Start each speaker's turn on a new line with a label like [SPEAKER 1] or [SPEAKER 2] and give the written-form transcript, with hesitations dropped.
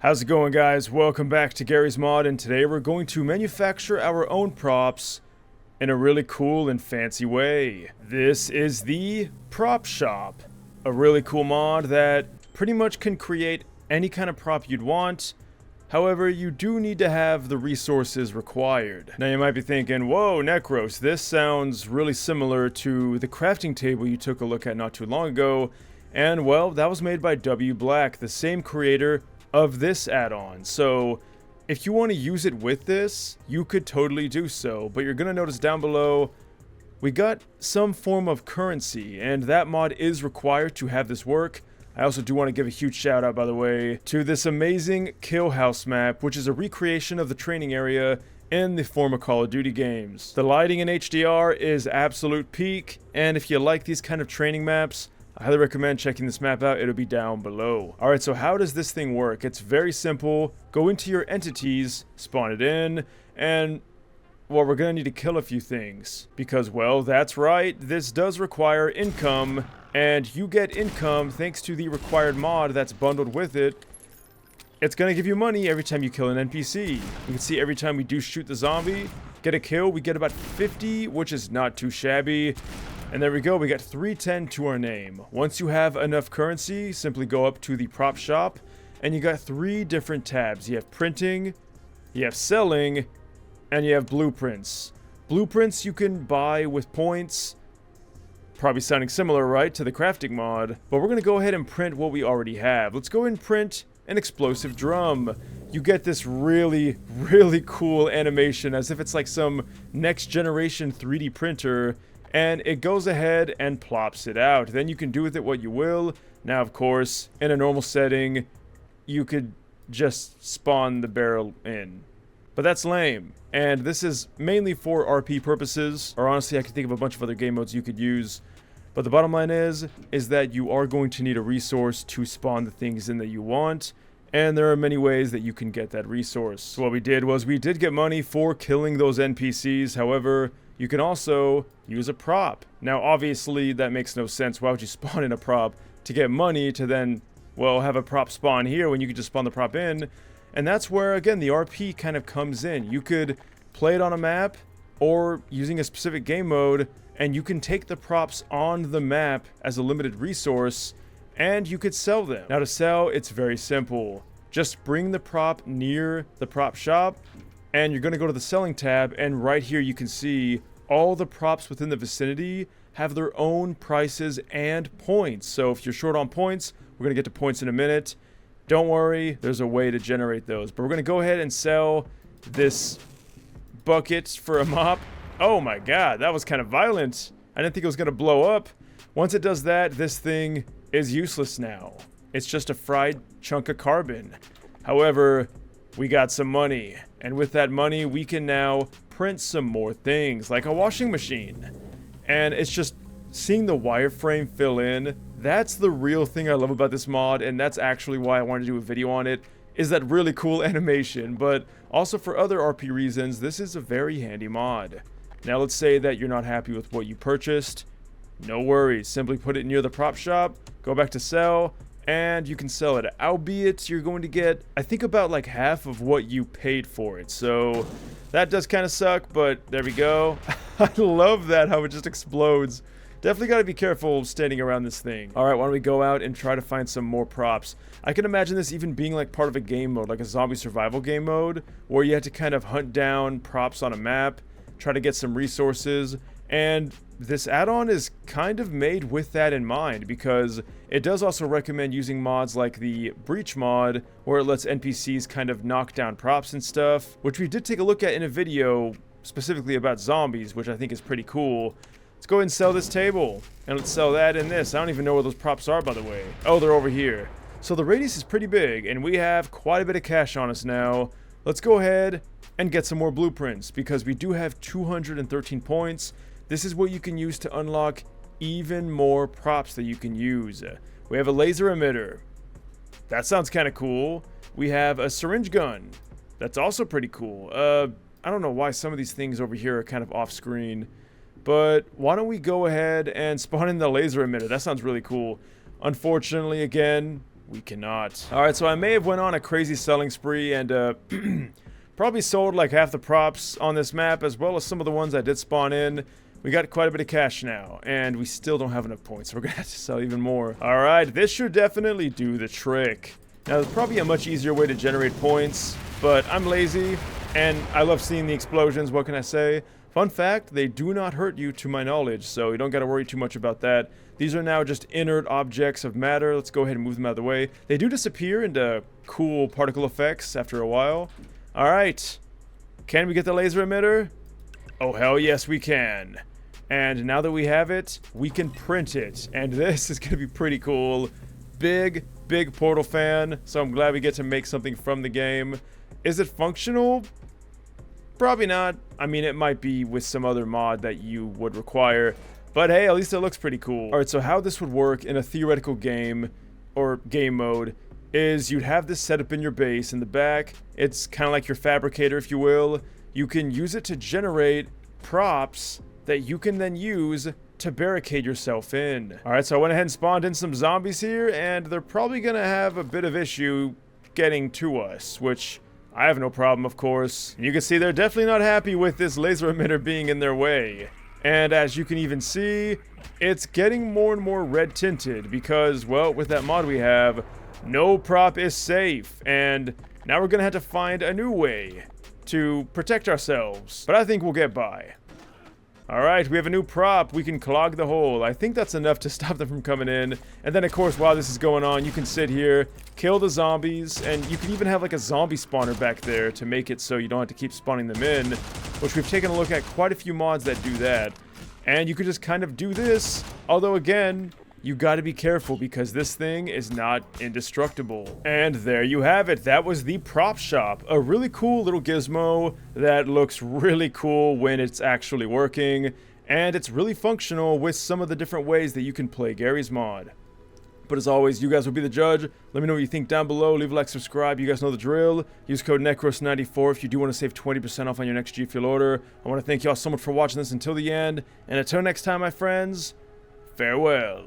[SPEAKER 1] How's it going, guys? Welcome back to Garry's Mod, and today we're going to manufacture our own props in a really cool and fancy way. This is the prop shop, a really cool mod that pretty much can create any kind of prop you'd want. However, you do need to have the resources required. Now you might be thinking, whoa, Necros, this sounds really similar to the crafting table you took a look at not too long ago. And well, that was made by WBlack, the same creator of this add-on. So if you want to use it with this, you could totally do so, but you're gonna notice down below we got some form of currency, and that mod is required to have this work. I also do want to give a huge shout out, by the way, to this amazing Kill House map, which is a recreation of the training area in the former Call of Duty games. The lighting in HDR is absolute peak, and if you like these kind of training maps, I highly recommend checking this map out. It'll be down below. Alright, so how does this thing work? It's very simple. Go into your entities, spawn it in, and well, we're gonna need to kill a few things. Because, well, that's right, this does require income, and you get income thanks to the required mod that's bundled with it. It's gonna give you money every time you kill an NPC. You can see every time we do shoot the zombie, get a kill, we get about 50, which is not too shabby. And there we go, we got 310 to our name. Once you have enough currency, simply go up to the prop shop, and you got 3 different tabs. You have printing, you have selling, and you have blueprints. Blueprints you can buy with points. Probably sounding similar, right, to the crafting mod. But we're gonna go ahead and print what we already have. Let's go ahead and print an explosive drum. You get this really, really cool animation as if it's like some next generation 3D printer. And it goes ahead and plops it out. Then you can do with it what you will. Now, of course, in a normal setting, you could just spawn the barrel in. But that's lame. And this is mainly for RP purposes. Or honestly, I can think of a bunch of other game modes you could use. But the bottom line is that you are going to need a resource to spawn the things in that you want. And there are many ways that you can get that resource. So what we did was we did get money for killing those NPCs. However, you can also use a prop. Now, obviously, that makes no sense. Why would you spawn in a prop to get money to then, well, have a prop spawn here when you could just spawn the prop in? And that's where, again, the RP kind of comes in. You could play it on a map or using a specific game mode, and you can take the props on the map as a limited resource, and you could sell them. Now, to sell, it's very simple. Just bring the prop near the prop shop, and you're going to go to the selling tab, and right here you can see all the props within the vicinity have their own prices and points. So if you're short on points, we're going to get to points in a minute. Don't worry, there's a way to generate those. But we're going to go ahead and sell this bucket for a mop. Oh my god, that was kind of violent. I didn't think it was going to blow up. Once it does that, this thing is useless now. It's just a fried chunk of carbon. However, we got some money. And with that money, we can now print some more things, like a washing machine. And it's just seeing the wireframe fill in. That's the real thing I love about this mod, and that's actually why I wanted to do a video on it, is that really cool animation. But also for other RP reasons, this is a very handy mod. Now let's say that you're not happy with what you purchased. No worries, simply put it near the prop shop, go back to sell, and you can sell it. Albeit you're going to get, I think, about like half of what you paid for it. So that does kind of suck, but there we go. I love that, how it just explodes. Definitely got to be careful standing around this thing. Alright, why don't we go out and try to find some more props. I can imagine this even being like part of a game mode, like a zombie survival game mode, where you had to kind of hunt down props on a map, try to get some resources, and this add-on is kind of made with that in mind, because it does also recommend using mods like the Breach mod, where it lets NPCs kind of knock down props and stuff, which we did take a look at in a video specifically about zombies, which I think is pretty cool. Let's go ahead and sell this table, and let's sell that and this. I don't even know where those props are, by the way. Oh, they're over here. So the radius is pretty big, and we have quite a bit of cash on us now. Let's go ahead and get some more blueprints, because we do have 213 points. This is what you can use to unlock even more props that you can use. We have a laser emitter. That sounds kind of cool. We have a syringe gun. That's also pretty cool. I don't know why some of these things over here are kind of off screen, but why don't we go ahead and spawn in the laser emitter? That sounds really cool. Unfortunately, again, we cannot. Alright, so I may have went on a crazy selling spree and probably sold like half the props on this map, as well as some of the ones I did spawn in. We got quite a bit of cash now, and we still don't have enough points, so we're gonna have to sell even more. Alright, this should definitely do the trick. Now, there's probably a much easier way to generate points, but I'm lazy, and I love seeing the explosions, what can I say? Fun fact, they do not hurt you to my knowledge, so you don't gotta worry too much about that. These are now just inert objects of matter. Let's go ahead and move them out of the way. They do disappear into cool particle effects after a while. Alright, can we get the laser emitter? Oh hell yes we can. And now that we have it, we can print it. And this is gonna be pretty cool. Big Portal fan, so I'm glad we get to make something from the game. Is it functional? Probably not. I mean, it might be with some other mod that you would require. But hey, at least it looks pretty cool. Alright, so how this would work in a theoretical game, or game mode, is you'd have this set up in your base in the back. It's kind of like your fabricator, if you will. You can use it to generate props that you can then use to barricade yourself in. Alright, so I went ahead and spawned in some zombies here, and they're probably gonna have a bit of issue getting to us, which I have no problem, of course. You can see they're definitely not happy with this laser emitter being in their way. And as you can even see, it's getting more and more red tinted because, well, with that mod we have, no prop is safe, and now we're gonna have to find a new way to protect ourselves. But I think we'll get by. Alright, we have a new prop. We can clog the hole. I think that's enough to stop them from coming in. And then, of course, while this is going on, you can sit here, kill the zombies, and you can even have like a zombie spawner back there to make it so you don't have to keep spawning them in, which we've taken a look at quite a few mods that do that. And you could just kind of do this, although again, you gotta be careful because this thing is not indestructible. And there you have it. That was the prop shop. A really cool little gizmo that looks really cool when it's actually working. And it's really functional with some of the different ways that you can play Garry's mod. But as always, you guys will be the judge. Let me know what you think down below. Leave a like, subscribe. You guys know the drill. Use code Necros94 if you do want to save 20% off on your next G Fuel order. I want to thank y'all so much for watching this until the end. And until next time, my friends, farewell.